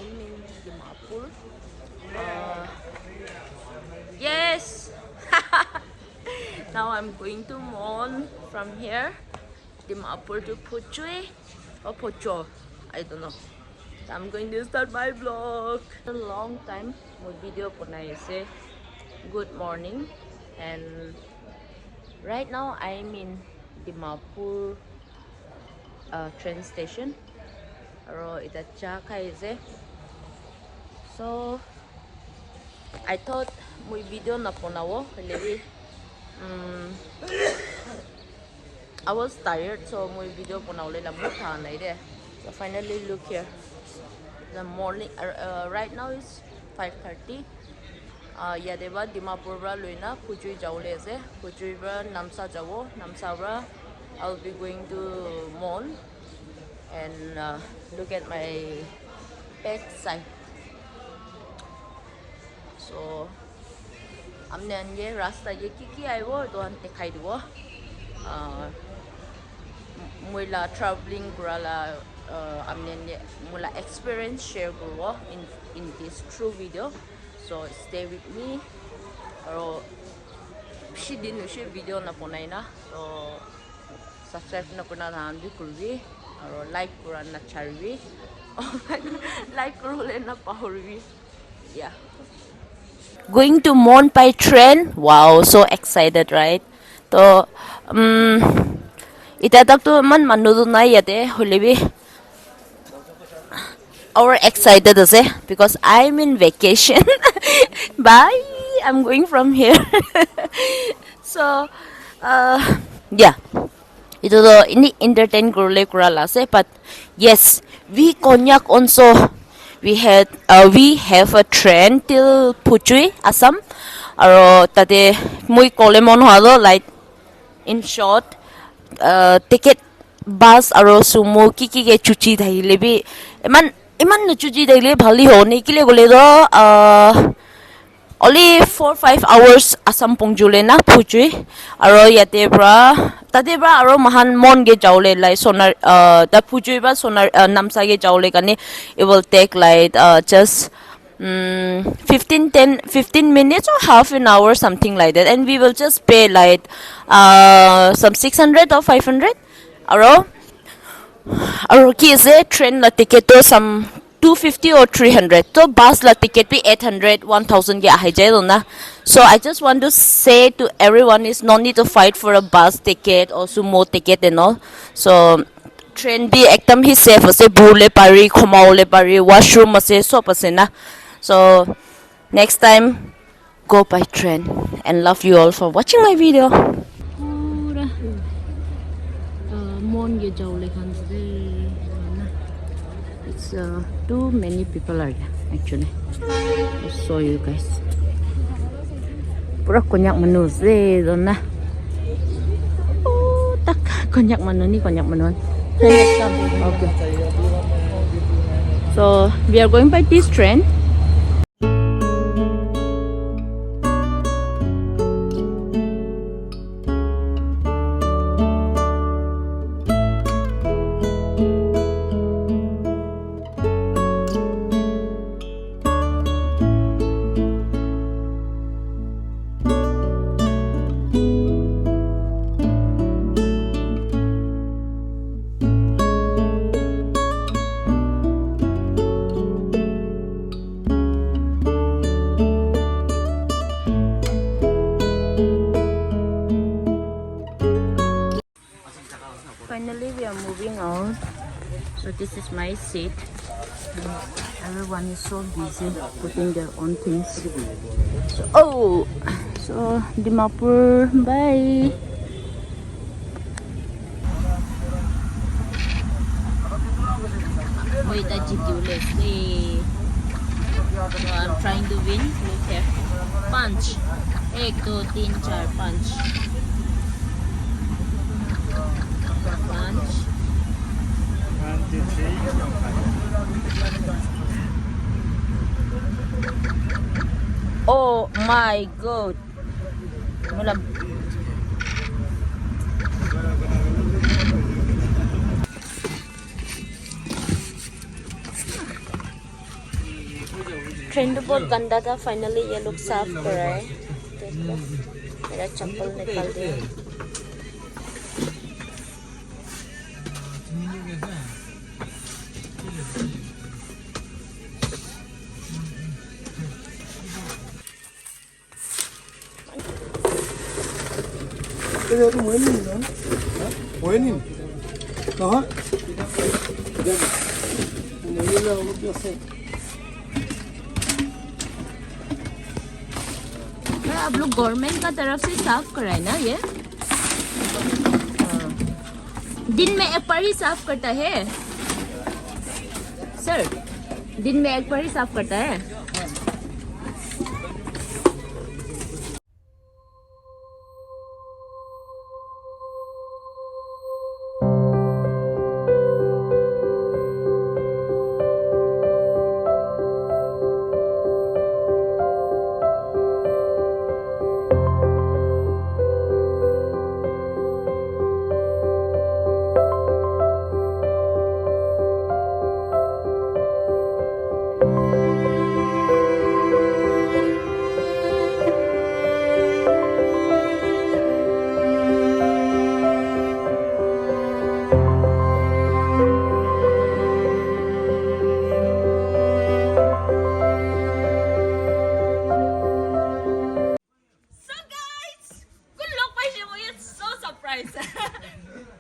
I'm in Dimapur. Yes! Now I'm going to Mon from here. Dimapur to Phuchui or Phocho. I don't know. So I'm going to start my vlog. A long time my video punai ase. Good morning, and right now I'm in Dimapur train station. Aro ita cha khai ase. So I thought my video na punawo maybe I was tired, so my video punaw le lamut ha nai de. So finally look here. The morning right now is 5:30. Yadeba Dimapur bra luina Phuchui jaule ase. Phuchui bra Namsa jawo. Namsa bra I'll be going to Mon, and look at my back side. So amne anje rasta ye ki aibo don dekhai dibo. Mula traveling kurala amne mula experience share kurwo in this true video. So stay with me. Aro she didn't share video na ponai na. So subscribe na kuna than bi kurbi. Aro like kura na charbi. Like kurule na pahurbi. Yeah. Going to Mon by train. Wow, so excited, right? So itatak to man manudu na yate holebi. Or excited ase because I'm in vacation. Bye. I'm going from here. So yeah. Ito do ini entertain kurule kurala se, but yes, we Konyak also. We have a train till Phuchui, Assam. Aro tate mui kolemon hado, like in short, ticket bus aro sumo kiki ke chuchi thai bi iman na chuchi daile bhali ho ne kile gole do only 4-5 hours Assam pongjule na Phuchui. Aro yate bra tate bra aro mahan Mon ge jaule like sonar the Phuchui bra sonar Namsa ge jaule kane it will take like just 15 minutes or half an hour, something like that, and we will just pay like some 600 or 500. Aro ki is train la ticket to some 250 or 300. So bus la ticket be 800, 1000 ya hai jai na. So I just want to say to everyone is no need to fight for a bus ticket or sumo ticket and all. So train be ekdam hi safe ase, bhule pari, khomaule pari, washroom ase, sop ase na. So next time go by train, and love you all for watching my video. It's too many people are here actually. I'll show you guys. Pura Konyak manu se dona. Oh, tak Konyak manu ni Konyak manu. Okay. So we are going by this train. Finally we are moving out. So this is my seat. Everyone is so busy putting their own things. So Dimapur, bye. Wait, let's see. So I'm trying to win. Look here. Punch. 1, 2, 3, 4, punch. Punch. 1, 2, 3. Oh my god. Train तो बहुत गंदा था, finally ये लोग साफ कर रहा है। देखो मेरा चप्पल निकाल दिया। आप लोग गवर्नमेंट का तरफ से साफ कराए ना ये? दिन में एक बार ही साफ करता है सर? दिन में एक बार ही साफ करता है?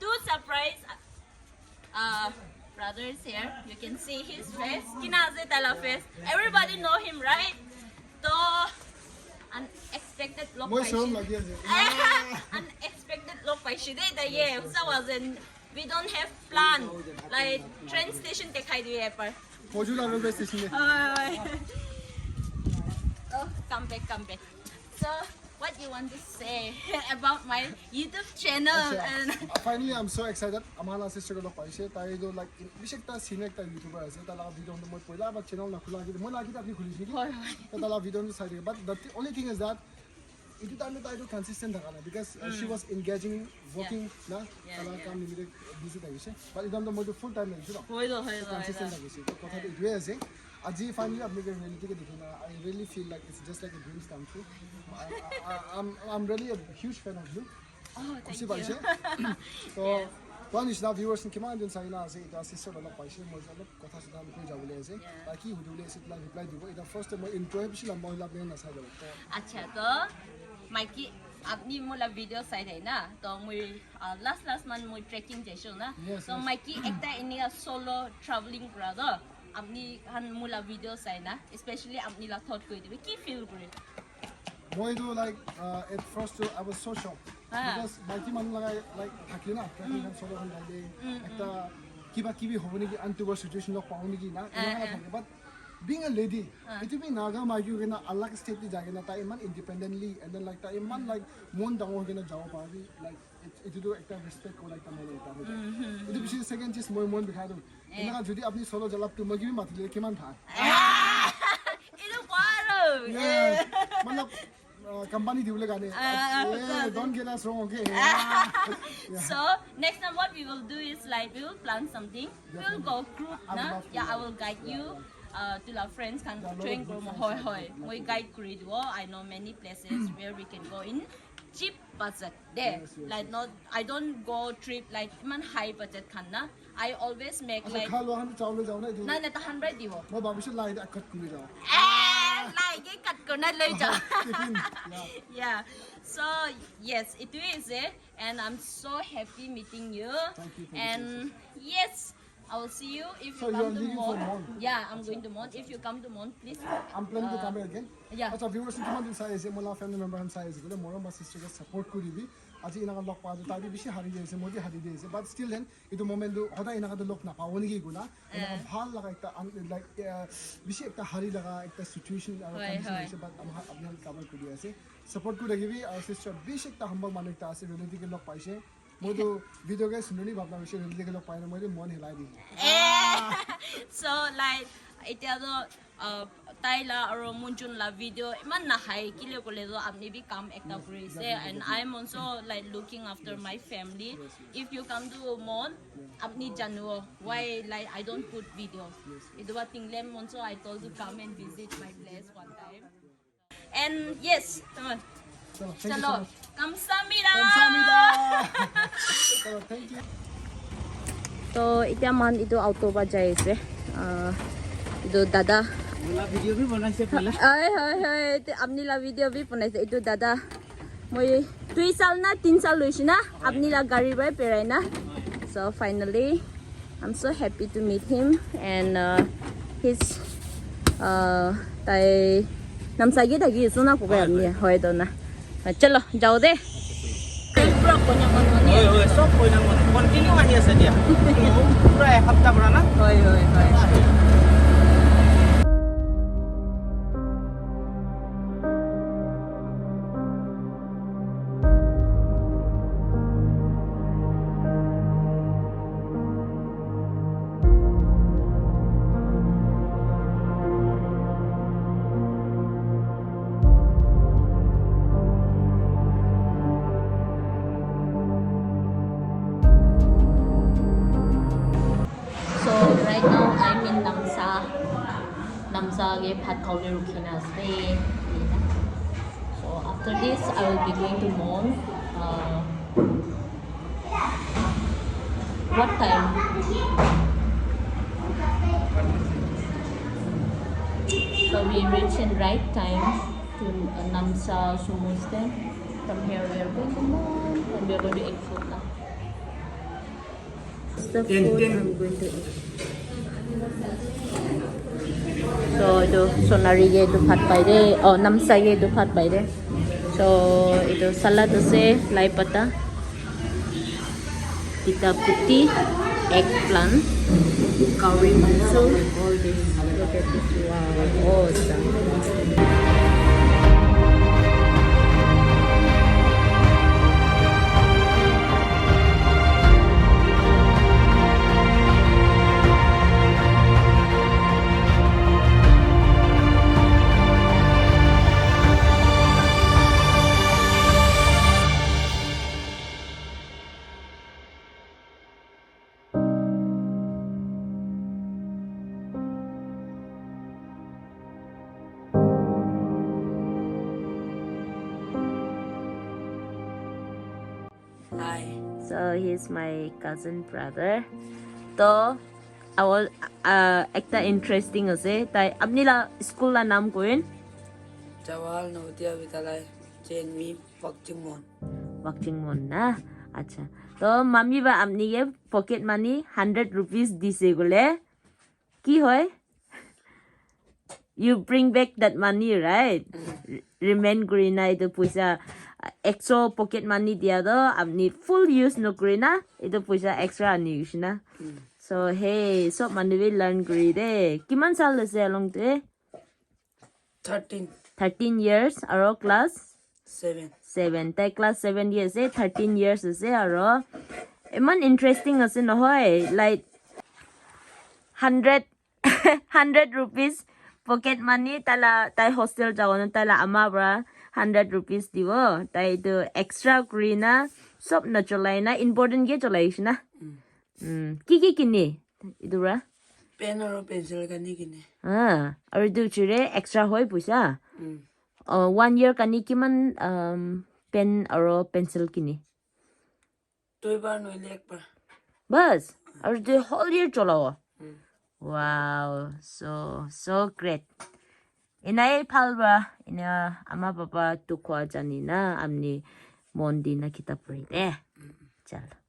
Two surprise brothers here. You can see his face. Kinaze tala face. Everybody know him, right? So unexpected look by unexpected look by Shide. Yeah, so wasn't. We don't have plan. Like train station dekhai diye par. railway station. Oh, come back, come back. So. What you want to say about my YouTube channel? And Finally, I'm so excited. Amala sister ko na paise. Tayo do like bisik ta sine ta YouTuber ase. Tala video no mo poila but channel na khula gi mo lagi ta apni khuli gi. Tala video no side but the only thing is that itu time ta do consistent thakana because she was engaging working na tala kam limited busy ta gise. But idam to mo full time na gise. hoido Consistent ta gise. To kotha to idue ase. Aji finally apni ke reality ke dikhina. I really feel like it's just like a dream come true. I'm really a huge fan of you. Oh, thank you. you. So, one is now viewers in command and sign us. It was sister of Paisha, Mozilla, Kota Sudan, Kujawale, like he would do this, like reply to the first time in prohibition of Moila Bena Sado. अच्छा तो Mikey अपनी मोला video side है ना तो मुझे last month मुझे trekking जैसे ना तो माइकी एक टा इन्हीं सोलो ट्रैवलिंग करा दो अपनी हन मोला वीडियो साइड ना स्पेशली अपनी ला थॉट कोई दिवे की फील करे Boy, do like at first I was so shocked because my team like Hakina, and solo on that day. Kiba Honi and to a situation of Pawnigi, but being a lady, it will be Naga, my you gonna unlock state the Jagana Taiman independently, and then like Taiman like Moon down gonna job party, like it do act of respect or like the money. It will be the second just more behind him. And now Judy Abni solo jalap to Magi Matli Kimanta. Yeah, company don't get us wrong, okay? So next time what we will do is like we will plan something. We will go group, na? Yeah, I will guide you. To our friends can train group hoi. We guide corridor. I know many places where we can go in cheap budget. There, like not. I don't go trip like man high budget kan na. I always make like. Na 100 diwo. Mo babish line cut corridor. Like cut corner later. Yeah. So yes, it is and I'm so happy meeting you. Thank you. And yes, I will see you if So you come to you're leaving for Mon? Yeah, I'm going to Mon. If you come to Mon, please. I'm planning to come here again. Yeah. Achha viewers in command inside is my family member inside is good. More my sister support kuri bi. Aji ina lock pa do tabi bishi hari jese modi hari jese. But still then ito moment do hoda ina ka lock na pa woni gi guna. Ina bhal laga ekta like bishi ekta hari laga ekta situation condition ase but abhi cover kuri ase. Support kuri gi bi our sister bishi ekta humble man ekta ase reality ke lock paise. Modo video guys sunni bhabna bishi reality ke lock paine moi mon hilai di. So like it taila or munjun la video iman na hai kile kole do apni bi kam ekta kuri se and I'm also like looking after my family. If you come to mon apni janu why like I don't put videos. Idwa tinglem also I told to come and visit my place one time. And yes, come on. Chalo. Kamsahamnida. Thank you. So itya man itu auto ba jai ase. Itu dada. बोला video भी बनाइसे पहले Hai apni la video bhi banaise itu dada. Moi 2 साल ना 3 साल होइछि ना apni la gari bai perai na. So finally I'm so happy to meet him and his tai namsagi dagi suna ko ba apni hoy do na. Chalo jao de. Pura konyak konyak. ओए सब कोई ना continue आही আছে দিয়া पूरा एक हफ्ता बड़ा ना Hoi. So right now I'm in Namsa ke Phat Kaule Rukhina stay. So after this I will be going to Mon. What time? So we reach in right time to Namsa Sumo stand. From here we are going to Mon and we are going to eat food now. The food I'm going to eat. So itu sonari ye itu phat pai de namsa ye itu phat pai de. So itu salad ase lai pata, pita puti, eggplant, curry mussel, all this. Look at this, wow, awesome. Hi. So he's my cousin brother. So I will ekta interesting ase. Tai apni la school la naam koin? Jawahar Navodaya Vidyalaya चेनवी पक्चिमोन Wakchingmon na. Acha. To mami ba apni ye pocket money 100 rupees dise gole. Ki hoy? You bring back that money, right? Remain green na itu puisa extra pocket money dia do apni full use no green na itu puisa extra ani use na. So hey, so money will learn green de. Kiman sal ase along te? 13 13 years aro class 7 7. Tai class 7 years 13 years ase aro. Eman interesting ase no hoy like 100 100 rupees pocket money tala tai hostel jagon tala ama bra 100 rupees dibo tai do extra green na sob na cholai na important ge cholai na ki kini idura pen और pencil करने की ने aru du chure extra hoy puisa 1 year kani kiman pen aro pencil kini दो बार नोले एक बार bas aru the whole year cholawa. Wow, so great. Inay palba ina ama papa tukwa janina amni mondi na kita pwede. Chalo.